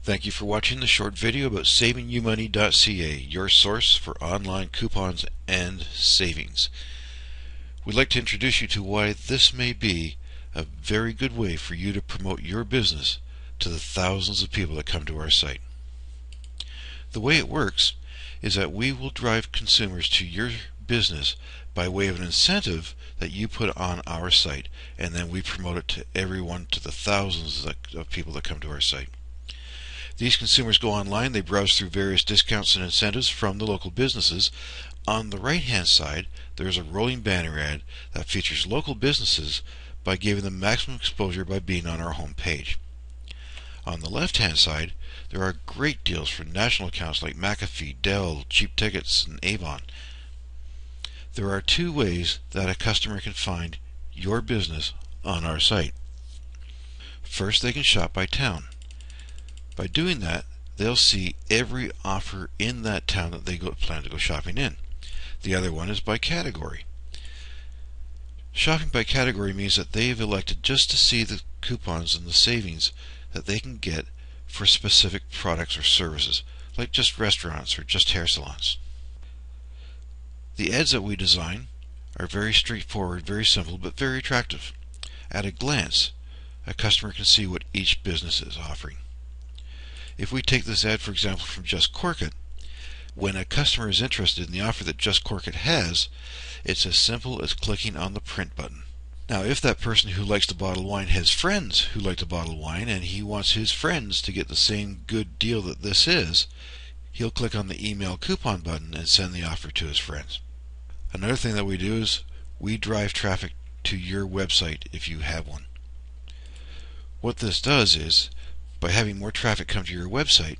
Thank you for watching the short video about SavingUmoney.ca, your source for online coupons and savings. We'd like to introduce you to why this may be a very good way for you to promote your business to the thousands of people that come to our site. The way it works is that we will drive consumers to your business by way of an incentive that you put on our site, and then we promote it to everyone, to the thousands of people that come to our site. These consumers go online, they browse through various discounts and incentives from the local businesses. On the right hand side, there's a rolling banner ad that features local businesses by giving them maximum exposure by being on our home page. On the left hand side, there are great deals for national accounts like McAfee, Dell, Cheap Tickets, and Avon. There are two ways that a customer can find your business on our site. First, they can shop by town. By doing that, they'll see every offer in that town that they plan to go shopping in. The other one is by category. Shopping by category means that they've elected just to see the coupons and the savings that they can get for specific products or services, like just restaurants or just hair salons. The ads that we design are very straightforward, very simple, but very attractive. At a glance, a customer can see what each business is offering. If we take this ad, for example, from Just Cork It, when a customer is interested in the offer that Just Cork It has, it's as simple as clicking on the print button. Now, if that person who likes to bottle wine has friends who like to bottle wine, and he wants his friends to get the same good deal that this is, he'll click on the email coupon button and send the offer to his friends. Another thing that we do is we drive traffic to your website if you have one. What this does is, by having more traffic come to your website,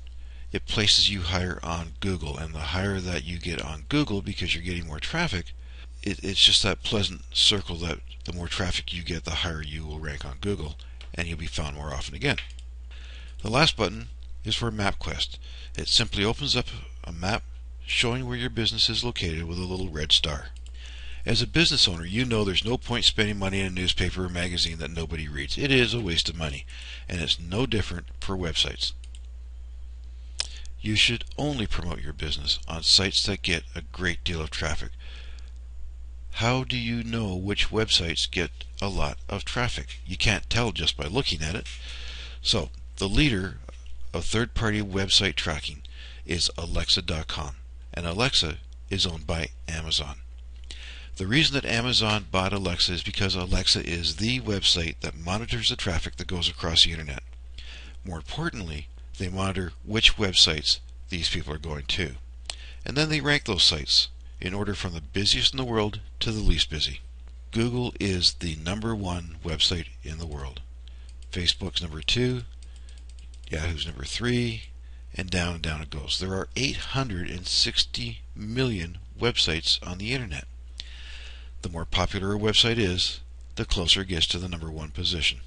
it places you higher on Google, and the higher that you get on Google because you're getting more traffic, it's just that pleasant circle that the more traffic you get, the higher you will rank on Google, and you'll be found more often again. The last button is for MapQuest. It simply opens up a map showing where your business is located with a little red star. As a business owner, you know there's no point spending money in a newspaper or magazine that nobody reads. It is a waste of money, and it's no different for websites. You should only promote your business on sites that get a great deal of traffic. How do you know which websites get a lot of traffic? You can't tell just by looking at it. So, the leader of third-party website tracking is Alexa.com, and Alexa is owned by Amazon. The reason that Amazon bought Alexa is because Alexa is the website that monitors the traffic that goes across the internet. More importantly, they monitor which websites these people are going to. And then they rank those sites in order from the busiest in the world to the least busy. Google is the #1 website in the world. Facebook's #2, Yahoo's #3, and down it goes. There are 860 million websites on the internet. The more popular a website is, the closer it gets to the #1 position.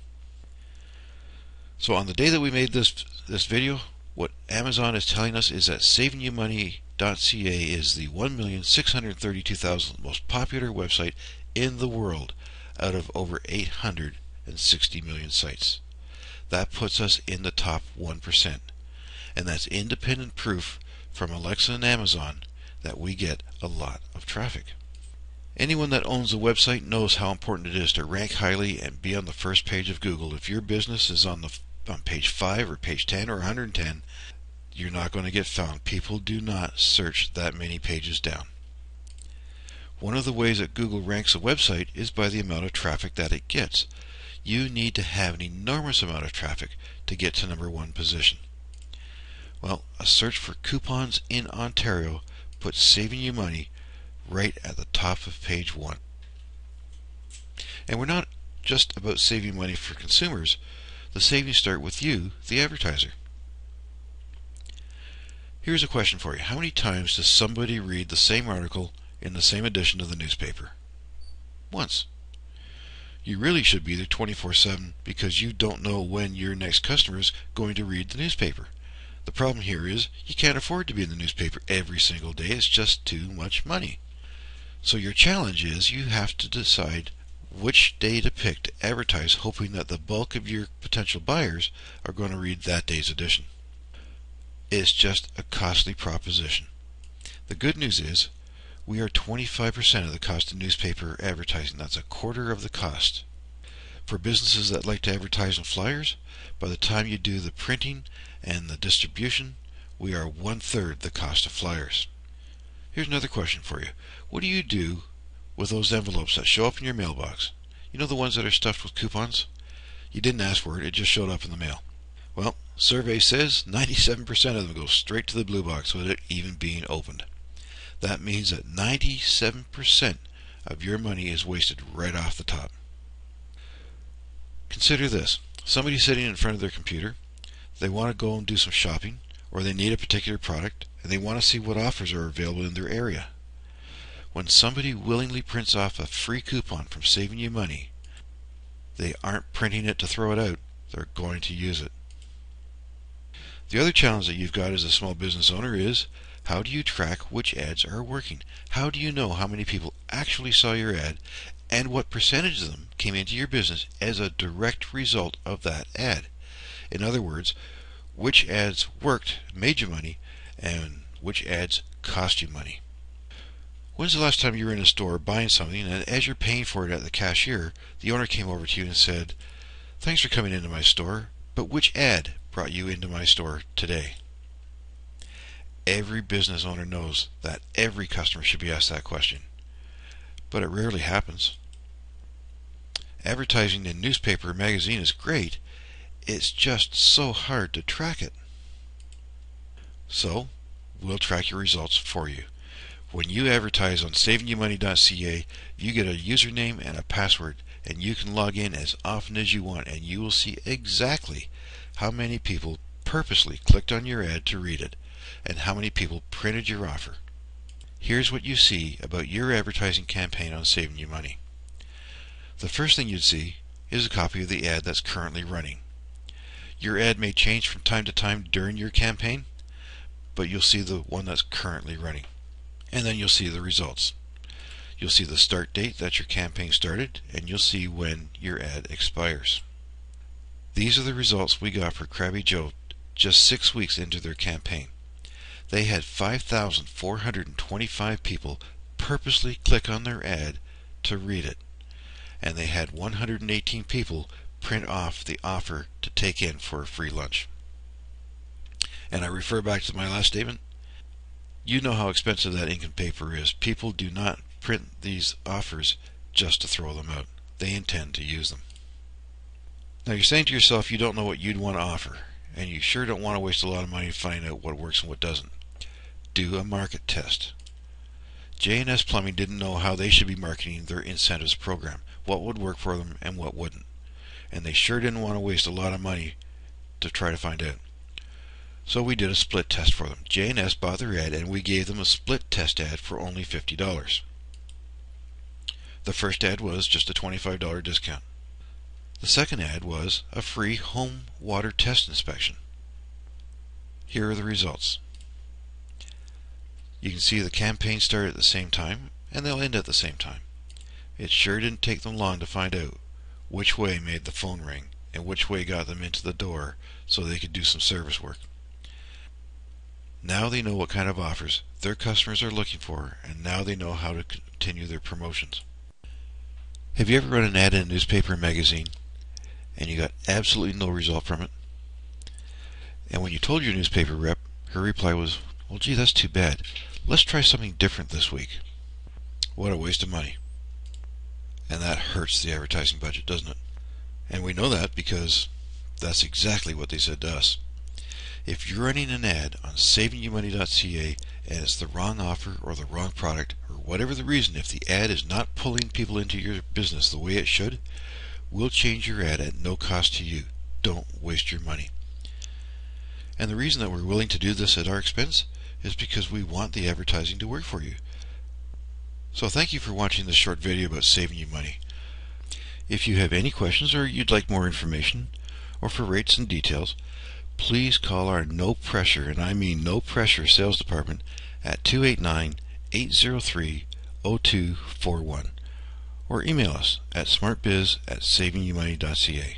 So on the day that we made this video, what Amazon is telling us is that SavingUmoney.ca is the 1,632,000th most popular website in the world out of over 860 million sites. That puts us in the top 1%. And that's independent proof from Alexa and Amazon that we get a lot of traffic. Anyone that owns a website knows how important it is to rank highly and be on the first page of Google. If your business is on page 5 or page 10 or 110, you're not going to get found. People do not search that many pages down. One of the ways that Google ranks a website is by the amount of traffic that it gets. You need to have an enormous amount of traffic to get to #1 position. Well, a search for coupons in Ontario puts Saving You Money right at the top of page 1. And we're not just about saving money for consumers. The savings start with you, the advertiser. Here's a question for you. How many times does somebody read the same article in the same edition of the newspaper? Once. You really should be there 24/7 because you don't know when your next customer is going to read the newspaper. The problem here is you can't afford to be in the newspaper every single day. It's just too much money. So your challenge is you have to decide which day to pick to advertise, hoping that the bulk of your potential buyers are going to read that day's edition. It's just a costly proposition. The good news is we are 25% of the cost of newspaper advertising. That's a quarter of the cost. For businesses that like to advertise on flyers, by the time you do the printing and the distribution, we are 1/3 the cost of flyers. Here's another question for you. What do you do with those envelopes that show up in your mailbox? You know, the ones that are stuffed with coupons? You didn't ask for it, it just showed up in the mail. Well, survey says 97% of them go straight to the blue box without even being opened. That means that 97% of your money is wasted right off the top. Consider this. Somebody's sitting in front of their computer. They want to go and do some shopping, or they need a particular product, and they want to see what offers are available in their area. When somebody willingly prints off a free coupon from Saving You Money, they aren't printing it to throw it out. They're going to use it. The other challenge that you've got as a small business owner is, how do you track which ads are working? How do you know how many people actually saw your ad and what percentage of them came into your business as a direct result of that ad? In other words, which ads worked, made you money, and which ads cost you money. When's the last time you were in a store buying something, and as you're paying for it at the cashier, the owner came over to you and said, "Thanks for coming into my store, but which ad brought you into my store today?" Every business owner knows that every customer should be asked that question, but it rarely happens. Advertising in newspaper or magazine is great, it's just so hard to track it. So, we'll track your results for you. When you advertise on SavingUmoney.ca, you get a username and a password, and you can log in as often as you want, and you will see exactly how many people purposely clicked on your ad to read it, and how many people printed your offer. Here's what you see about your advertising campaign on Saving You Money. The first thing you'd see is a copy of the ad that's currently running. Your ad may change from time to time during your campaign, but you'll see the one that's currently running. And then you'll see the results. You'll see the start date that your campaign started, and you'll see when your ad expires. These are the results we got for Krabby Joe just 6 weeks into their campaign. They had 5,425 people purposely click on their ad to read it, and they had 118 people print off the offer to take in for a free lunch. And I refer back to my last statement. You know how expensive that ink and paper is. People do not print these offers just to throw them out. They intend to use them. Now you're saying to yourself you don't know what you'd want to offer, and you sure don't want to waste a lot of money to find out what works and what doesn't. Do a market test. J&S Plumbing didn't know how they should be marketing their incentives program, what would work for them and what wouldn't. And they sure didn't want to waste a lot of money to try to find out. So we did a split test for them. J&S bought their ad, and we gave them a split test ad for only $50. The first ad was just a $25 discount. The second ad was a free home water test inspection. Here are the results. You can see the campaign started at the same time, and they'll end at the same time. It sure didn't take them long to find out which way made the phone ring and which way got them into the door so they could do some service work. Now they know what kind of offers their customers are looking for, and now they know how to continue their promotions. Have you ever run an ad in a newspaper or magazine and you got absolutely no result from it? And when you told your newspaper rep, her reply was, "Well, gee, that's too bad. Let's try something different this week." What a waste of money. And that hurts the advertising budget, doesn't it? And we know that because that's exactly what they said to us. If you're running an ad on SavingUmoney.ca and it's the wrong offer or the wrong product, or whatever the reason, if the ad is not pulling people into your business the way it should, we'll change your ad at no cost to you. Don't waste your money. And the reason that we're willing to do this at our expense is because we want the advertising to work for you. So thank you for watching this short video about saving you money. If you have any questions or you'd like more information, or for rates and details, please call our no pressure, and I mean no pressure, sales department at 289-803-0241, or email us at smartbiz@savingUmoney.ca.